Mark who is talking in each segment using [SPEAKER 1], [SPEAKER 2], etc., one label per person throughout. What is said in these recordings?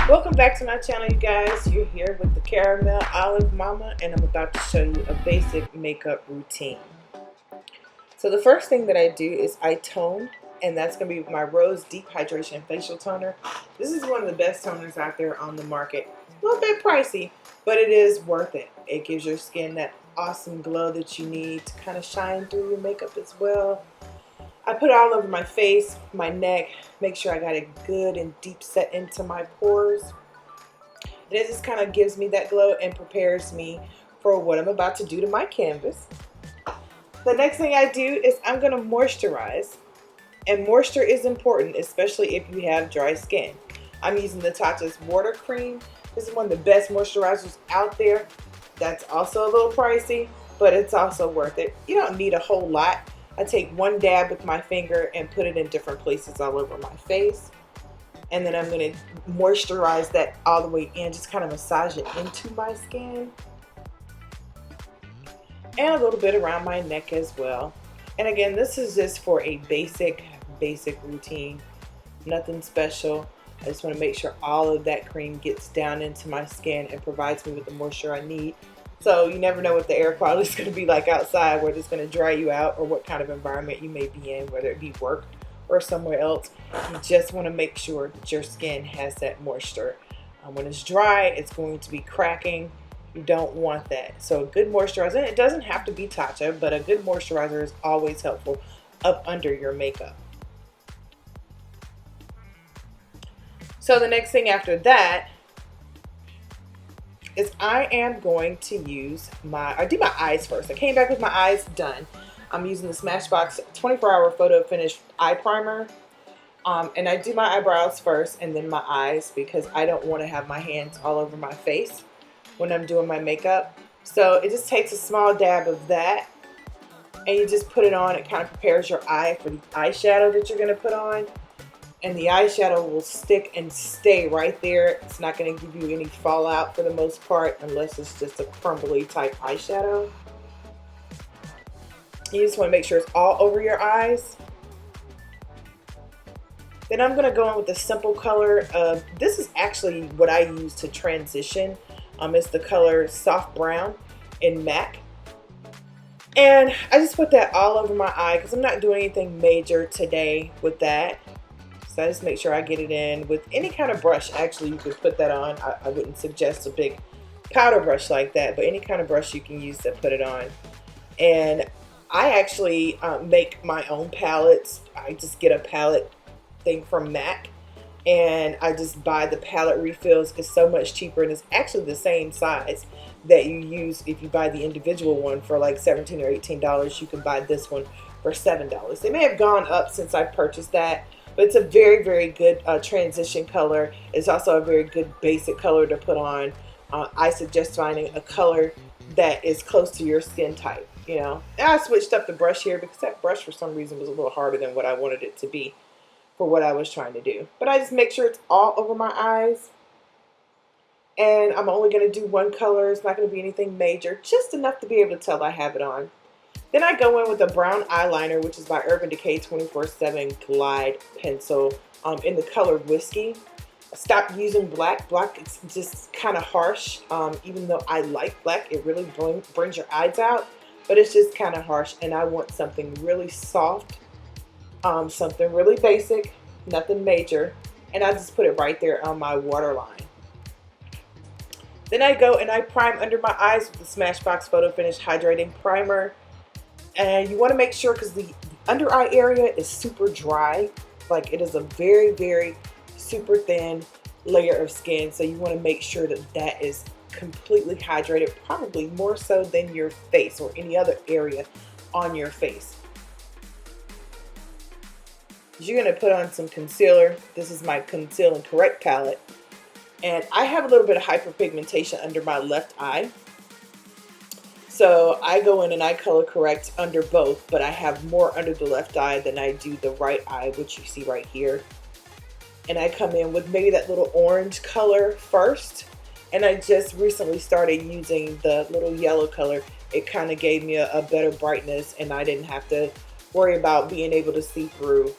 [SPEAKER 1] Welcome back to my channel, you guys. You're here with the Caramel Olive Mama, and I'm about to show you a basic makeup routine. So the first thing that I do is I tone, and that's going to be my Rose Deep Hydration Facial Toner. This is one of the best toners out there on the market. A little bit pricey, but it is worth it. It gives your skin that awesome glow that you need to kind of shine through your makeup as well. I put it all over my face, my neck, make sure I got it good and deep set into my pores. It just kind of gives me that glow and prepares me for what I'm about to do to my canvas. The next thing I do is I'm going to moisturize. And moisture is important, especially if you have dry skin. I'm using the TATCHA's Water Cream. This is one of the best moisturizers out there. That's also a little pricey, but it's also worth it. You don't need a whole lot. I take one dab with my finger and put it in different places all over my face. And then I'm going to moisturize that all the way in, just kind of massage it into my skin. And a little bit around my neck as well. And again, this is just for a basic routine. Nothing special. I just want to make sure all of that cream gets down into my skin and provides me with the moisture I need. So you never know what the air quality is going to be like outside, whether it's going to dry you out or what kind of environment you may be in, whether it be work or somewhere else. You just want to make sure that your skin has that moisture. When it's dry, it's going to be cracking. You don't want that. So a good moisturizer, and it doesn't have to be TATCHA, but a good moisturizer is always helpful up under your makeup. So the next thing after that is I am going to use I do my eyes first. I came back with my eyes done. I'm using the SMASHBOX 24-hour PhotoFinish eye primer. And I do my eyebrows first and then my eyes because I don't want to have my hands all over my face when I'm doing my makeup. So it just takes a small dab of that and you just put it on. It kind of prepares your eye for the eyeshadow that you're going to put on. And the eyeshadow will stick and stay right there. It's not going to give you any fallout for the most part unless it's just a crumbly type eyeshadow. You just want to make sure it's all over your eyes. Then I'm going to go in with a simple color. This is actually what I use to transition. It's the color Soft Brown in MAC. And I just put that all over my eye because I'm not doing anything major today with that. So I just make sure I get it in with any kind of brush. Actually, you could put that on. I wouldn't suggest a big powder brush like that, but any kind of brush you can use to put it on. And I actually make my own palettes. I just get a palette thing from MAC and I just buy the palette refills. It's so much cheaper and it's actually the same size that you use if you buy the individual one for like $17 or $18. You can buy this one for $7. They may have gone up since I purchased that. But it's a very good transition color. It's also a very good basic color to put on. I suggest finding a color that is close to your skin type, you know. And I switched up the brush here because that brush for some reason was a little harder than what I wanted it to be for what I was trying to do. But I just make sure it's all over my eyes. And I'm only going to do one color. It's not going to be anything major. Just enough to be able to tell I have it on. Then I go in with a brown eyeliner, which is by Urban Decay 24/7 Glide Pencil in the color Whiskey. Stop using black. Black is just kind of harsh. Even though I like black, it really brings your eyes out. But it's just kind of harsh. And I want something really soft, something really basic, nothing major. And I just put it right there on my waterline. Then I go and I prime under my eyes with the SMASHBOX PhotoFinish Hydrating Primer. And you want to make sure because the under eye area is super dry. Like it is a very super thin layer of skin. So you want to make sure that that is completely hydrated, probably more so than your face or any other area on your face. You're going to put on some concealer. This is my Conceal and Correct palette. And I have a little bit of hyperpigmentation under my left eye. So I go in and I color correct under both, but I have more under the left eye than I do the right eye, which you see right here. And I come in with maybe that little orange color first. And I just recently started using the little yellow color. It kind of gave me a better brightness and I didn't have to worry about being able to see through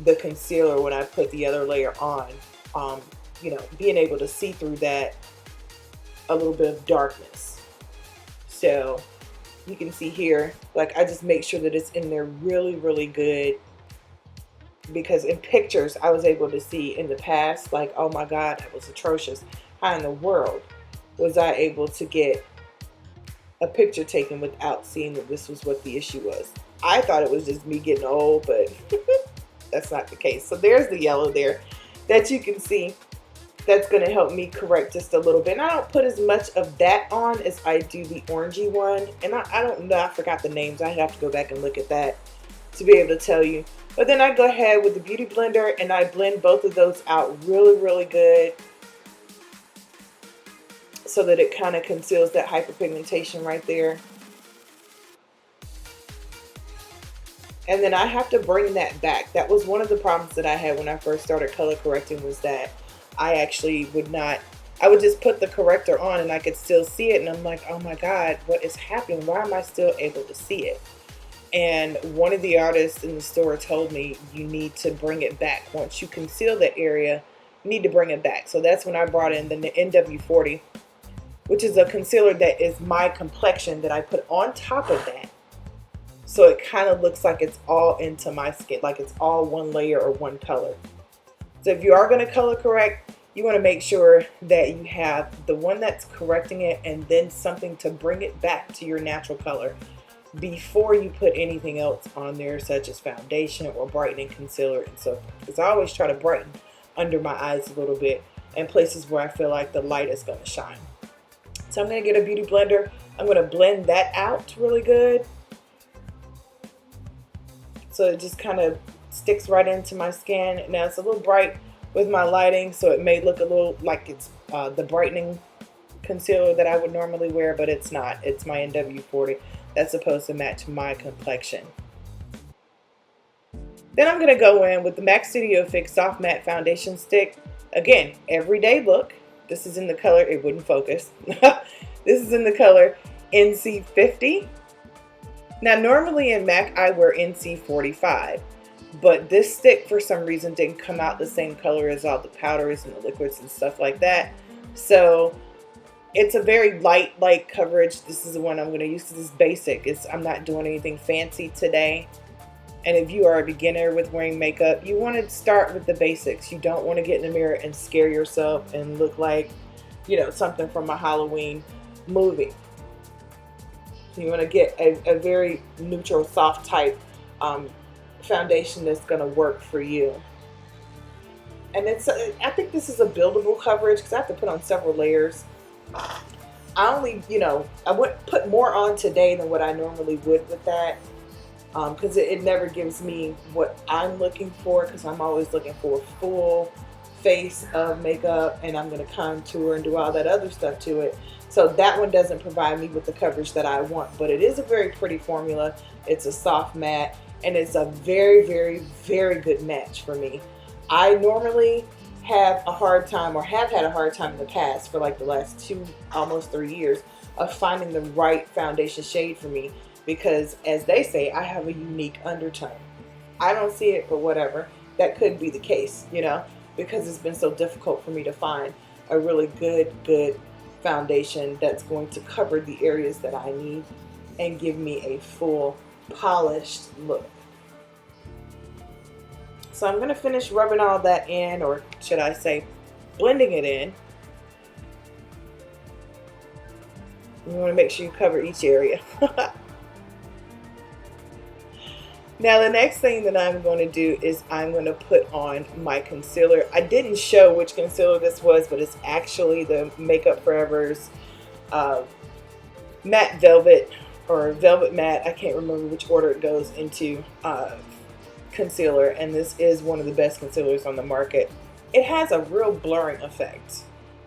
[SPEAKER 1] the concealer when I put the other layer on. you know, being able to see through that a little bit of darkness. So you can see here, like I just make sure that it's in there really, really good, because in pictures I was able to see in the past, like, oh my God, that was atrocious. How in the world was I able to get a picture taken without seeing that this was what the issue was? I thought it was just me getting old, but that's not the case. So there's the yellow there that you can see. That's going to help me correct just a little bit. And I don't put as much of that on as I do the orangey one. And I don't know, I forgot the names. I have to go back and look at that to be able to tell you. But then I go ahead with the Beauty Blender and I blend both of those out really, really good, so that it kind of conceals that hyperpigmentation right there. And then I have to bring that back. That was one of the problems that I had when I first started color correcting, was that I actually would not, I would just put the corrector on and I could still see it. And I'm like, oh my God, what is happening? Why am I still able to see it? And one of the artists in the store told me, you need to bring it back. Once you conceal that area, you need to bring it back. So that's when I brought in the NW40, which is a concealer that is my complexion, that I put on top of that. So it kind of looks like it's all into my skin, like it's all one layer or one color. So if you are going to color correct, you want to make sure that you have the one that's correcting it and then something to bring it back to your natural color before you put anything else on there, such as foundation or brightening concealer and so forth. Because I always try to brighten under my eyes a little bit and places where I feel like the light is going to shine. So I'm going to get a Beauty Blender. I'm going to blend that out really good, so it just kind of sticks right into my skin. Now it's a little bright with my lighting, so it may look a little like it's the brightening concealer that I would normally wear, but it's not. It's my NW40 that's supposed to match my complexion. Then I'm going to go in with the MAC Studio Fix Soft Matte Foundation Stick. Again, everyday look. This is in the color, it wouldn't focus. This is in the color NC50. Now normally in MAC I wear NC45, but this stick for some reason didn't come out the same color as all the powders and the liquids and stuff like that. So it's a very light coverage. This is the one I'm going to use. This is basic. I'm not doing anything fancy today. And if you are a beginner with wearing makeup, you want to start with the basics. You don't want to get in the mirror and scare yourself and look like, you know, something from a Halloween movie. You want to get a very neutral, soft type foundation that's going to work for you. And I think this is a buildable coverage because I have to put on several layers. I only, you know, I would put more on today than what I normally would with that, because it never gives me what I'm looking for, because I'm always looking for a full face of makeup and I'm going to contour and do all that other stuff to it. So that one doesn't provide me with the coverage that I want, but it is a very pretty formula. It's a soft matte and it's a very, very, very good match for me. I normally have a hard time, or have had a hard time in the past for like the last almost 3 years, of finding the right foundation shade for me, because as they say, I have a unique undertone. I don't see it, but whatever. That could be the case, you know, because it's been so difficult for me to find a really good foundation that's going to cover the areas that I need and give me a full polished look. So I'm going to finish rubbing all that in, or should I say blending it in. You want to make sure you cover each area. Now the next thing that I'm going to do is I'm going to put on my concealer. I didn't show which concealer this was, but it's actually the Makeup Forever's Matte Velvet, or Velvet Matte. I can't remember which order it goes into, concealer, and this is one of the best concealers on the market. It has a real blurring effect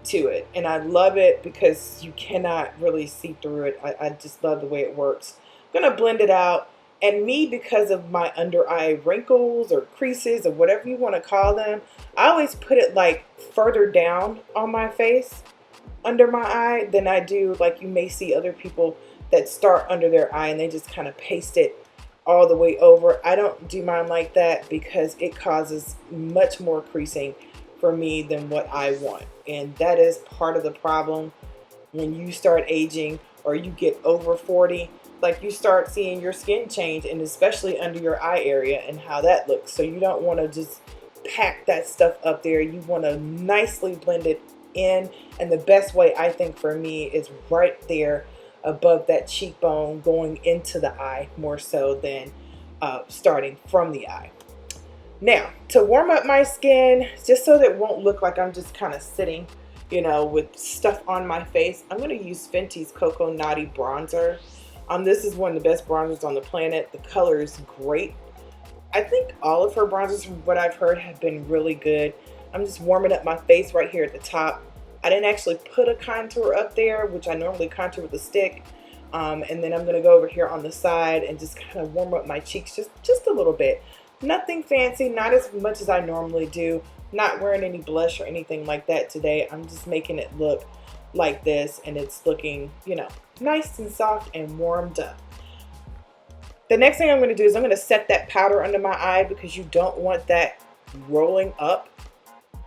[SPEAKER 1] to it, and I love it because you cannot really see through it. I just love the way it works. I'm going to blend it out. And me, because of my under eye wrinkles or creases or whatever you want to call them, I always put it like further down on my face, under my eye, than I do, like you may see other people that start under their eye and they just kind of paste it all the way over. I don't do mine like that because it causes much more creasing for me than what I want. And that is part of the problem when you start aging or you get over 40. Like, you start seeing your skin change, and especially under your eye area and how that looks. So you don't want to just pack that stuff up there. You want to nicely blend it in, and the best way I think for me is right there above that cheekbone, going into the eye more so than starting from the eye. Now, to warm up my skin, just so that it won't look like I'm just kind of sitting, you know, with stuff on my face, I'm going to use Fenty's Cocoa Naughty Bronzer. This is one of the best bronzers on the planet. The color is great. I think all of her bronzers, from what I've heard, have been really good. I'm just warming up my face right here at the top. I didn't actually put a contour up there, which I normally contour with a stick. And then I'm going to go over here on the side and just kind of warm up my cheeks just a little bit. Nothing fancy, not as much as I normally do. Not wearing any blush or anything like that today. I'm just making it look like this, and it's looking, you know, nice and soft and warmed up. The next thing I'm going to do is I'm going to set that powder under my eye, because you don't want that rolling up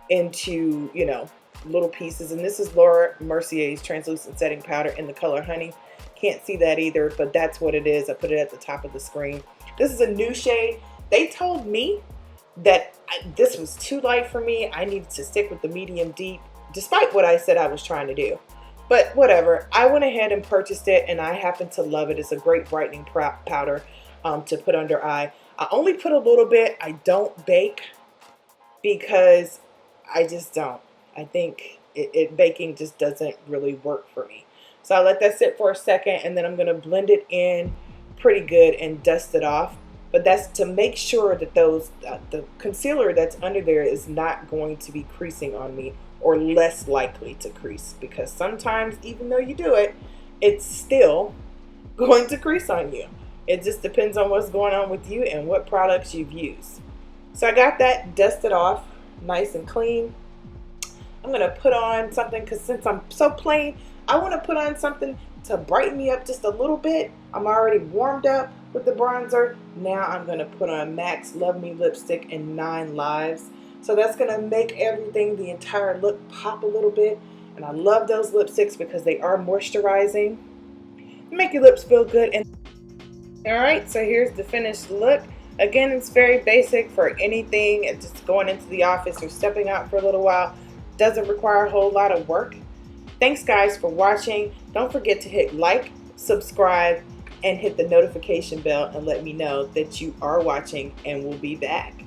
[SPEAKER 1] into, you know, little pieces. And this is Laura Mercier's translucent setting powder in the color Honey. Can't see that either, but that's what it is. I put it at the top of the screen. This is a new shade. They told me that this was too light for me. I needed to stick with the medium deep, despite what I said I was trying to do. But whatever, I went ahead and purchased it, and I happen to love it. It's a great brightening powder to put under eye. I only put a little bit. I don't bake, because I just don't. I think baking just doesn't really work for me. So I let that sit for a second, and then I'm going to blend it in pretty good and dust it off. But that's to make sure that the concealer that's under there is not going to be creasing on me, or less likely to crease, because sometimes, even though you do it, it's still going to crease on you. It just depends on what's going on with you and what products you've used. So I got that dusted off nice and clean. I'm going to put on something, because since I'm so plain, I want to put on something to brighten me up just a little bit. I'm already warmed up with the bronzer. Now I'm going to put on MAC's Love Me lipstick in 9 Lives. So that's going to make everything, the entire look, pop a little bit. And I love those lipsticks because they are moisturizing. Make your lips feel good. And alright, so here's the finished look. Again, it's very basic for anything. It's just going into the office or stepping out for a little while. Doesn't require a whole lot of work. Thanks guys for watching. Don't forget to hit like, subscribe, and hit the notification bell and let me know that you are watching, and we'll be back.